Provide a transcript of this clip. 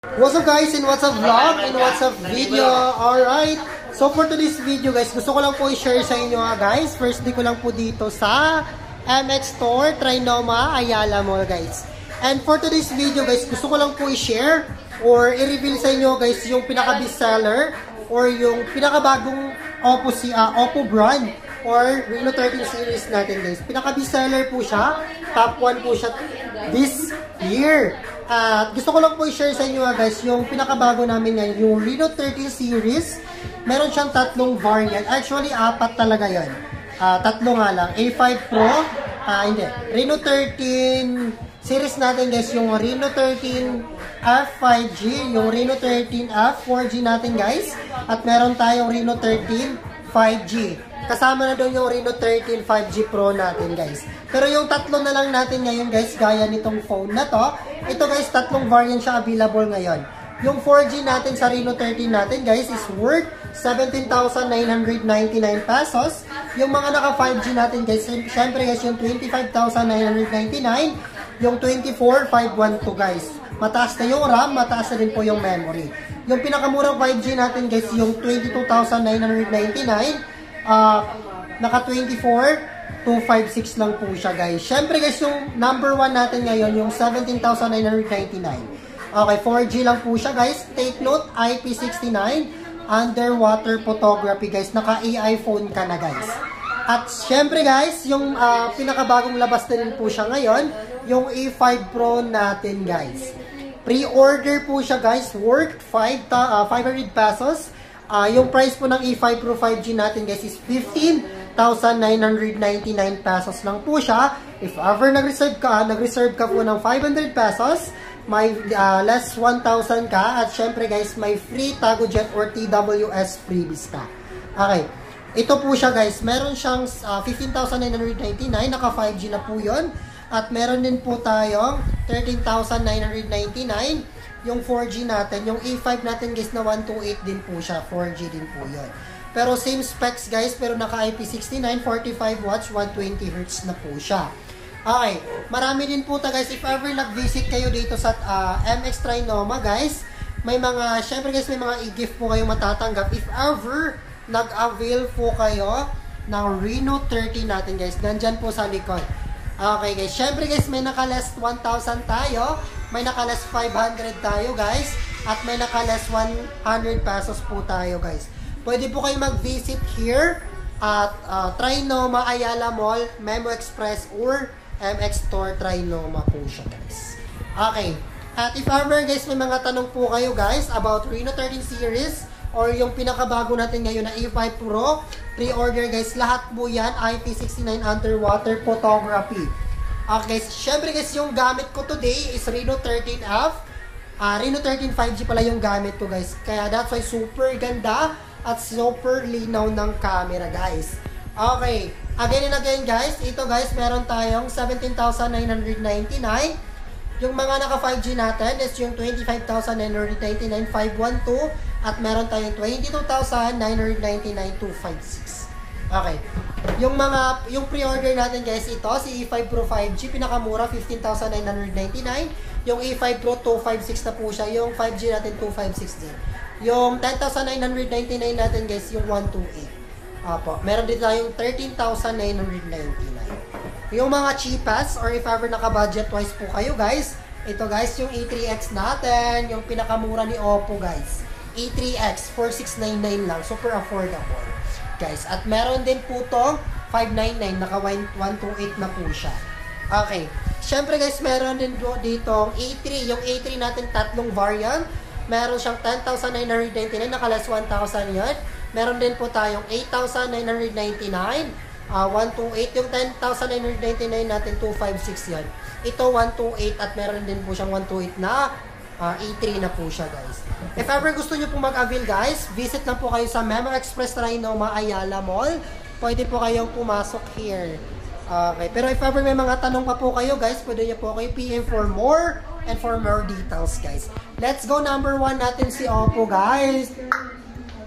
What's up guys, and what's up vlog, and what's up video. Alright, so for today's video guys, gusto ko lang po i-share sa inyo guys. First day ko lang po dito sa MX Store, Trinoma, Ayala Mall guys. And for today's video guys, gusto ko lang po i-share or i-reveal sa inyo guys yung pinaka-best seller or yung pinaka-bagong Oppo brand or Reno 13 series natin guys. Pinaka-best seller po siya, top 1 po siya this year. At gusto ko lang po i-share sa inyo guys, yung pinakabago namin ngayon, yung Reno 13 series. Meron siyang tatlong variant. Actually, apat talaga yun. Tatlo nga lang. A5 Pro, hindi. Reno 13 series natin guys, yung Reno 13 F 5G, yung Reno 13 F 4G natin guys. At meron tayong Reno 13 5G. Kasama na doon yung Reno 13 5G Pro natin guys. Pero yung tatlo na lang natin ngayon guys, gaya nitong phone na to. Ito guys, tatlong variant siya available ngayon. Yung 4G natin sa Reno 13 natin guys is worth 17,999 pesos. Yung mga naka 5G natin guys, syempre guys, yung 25,999. Yung 24,512 guys. Mataas na yung RAM, mataas na din po yung memory. Yung pinakamurang 5G natin guys, yung 22,999. Naka 24,256 lang po siya guys. Syempre guys, yung number 1 natin ngayon, yung 17,999. Okay, 4G lang po siya guys. Take note, IP69 underwater photography guys. Naka AI phone ka na guys. At syempre guys, yung pinakabagong labas na rin po siya ngayon, yung A5 Pro natin guys. Pre-order po siya guys, worth 500 pesos. Yung price po ng A5 Pro 5G natin guys is 15,999 pesos lang po siya. If ever nag-reserve ka po ng 500 pesos, may less 1,000 ka. At syempre guys, may free TagoJet or TWS freebies ka. Okay, ito po siya guys. Meron siyang 15,999, naka 5G na po yun. At meron din po tayong 13,999. Yung 4G natin, yung A5 natin guys na 128 din po siya, 4G din po yun. Pero same specs guys, pero naka IP69, 45 watts, 120 Hz na po siya. Okay, marami din po ta guys, if ever nag-visit kayo dito sa MX Trinoma guys, may mga, syempre guys, may mga i-gift po kayong matatanggap. If ever nag-avail po kayo ng Reno 13 natin guys, nandyan po sa likod. Okay guys, syempre guys, may naka-less 1,000 tayo, may naka-less 500 tayo guys, at may naka-less 100 pesos po tayo guys. Pwede po kayo mag-visit here at Trinoma, Ayala Mall, Memo Express, or MX Store Trinoma po siya guys. Okay, at if ever guys, may mga tanong po kayo guys about Reno 13 series, or yung pinakabago natin ngayon na A5 Pro, pre-order guys, lahat po yan, IP69 underwater photography. Okay guys, syempre guys, yung gamit ko today is Reno 13F. Reno 13 5G pala yung gamit ko guys. Kaya that's why super ganda at super linaw ng camera guys. Okay, again and again guys, ito guys, meron tayong 17,999. Yung mga naka 5G natin is yung 25,999 512 at meron tayong 22,999 256. Okay. Yung pre-order natin guys, ito si A5 Pro 5G, pinakamura 15,999. Yung A5 Pro 256 na po siya, yung 5G natin 256 din. Yung 10,999 natin guys, yung 128. Apo, meron din tayong 13,999. Yung mga cheapest or if ever naka-budget wise po kayo guys, ito guys yung A3X natin, yung pinakamura ni Oppo guys. A3X 4699 lang, super affordable guys. At meron din po tong 599, naka 128 na po siya. Okay, syempre guys, meron din dito A3, yung A3 natin tatlong variant. Meron siyang 10,999, naka less 1,000 yun. Meron din po tayong 8,999, 128, yung 10,999 natin 256 yan. Ito 128 at meron din po siyang 128 na A3 na po siya guys. If ever gusto nyo pong mag-avail guys, visit lang po kayo sa Memo Express Trinoma, Ayala Mall. Pwede po kayong pumasok here. Okay, pero if ever may mga tanong pa po kayo guys, pwede nyo po kayo PM for more and for more details guys. Let's go, number 1 natin si Oppo guys.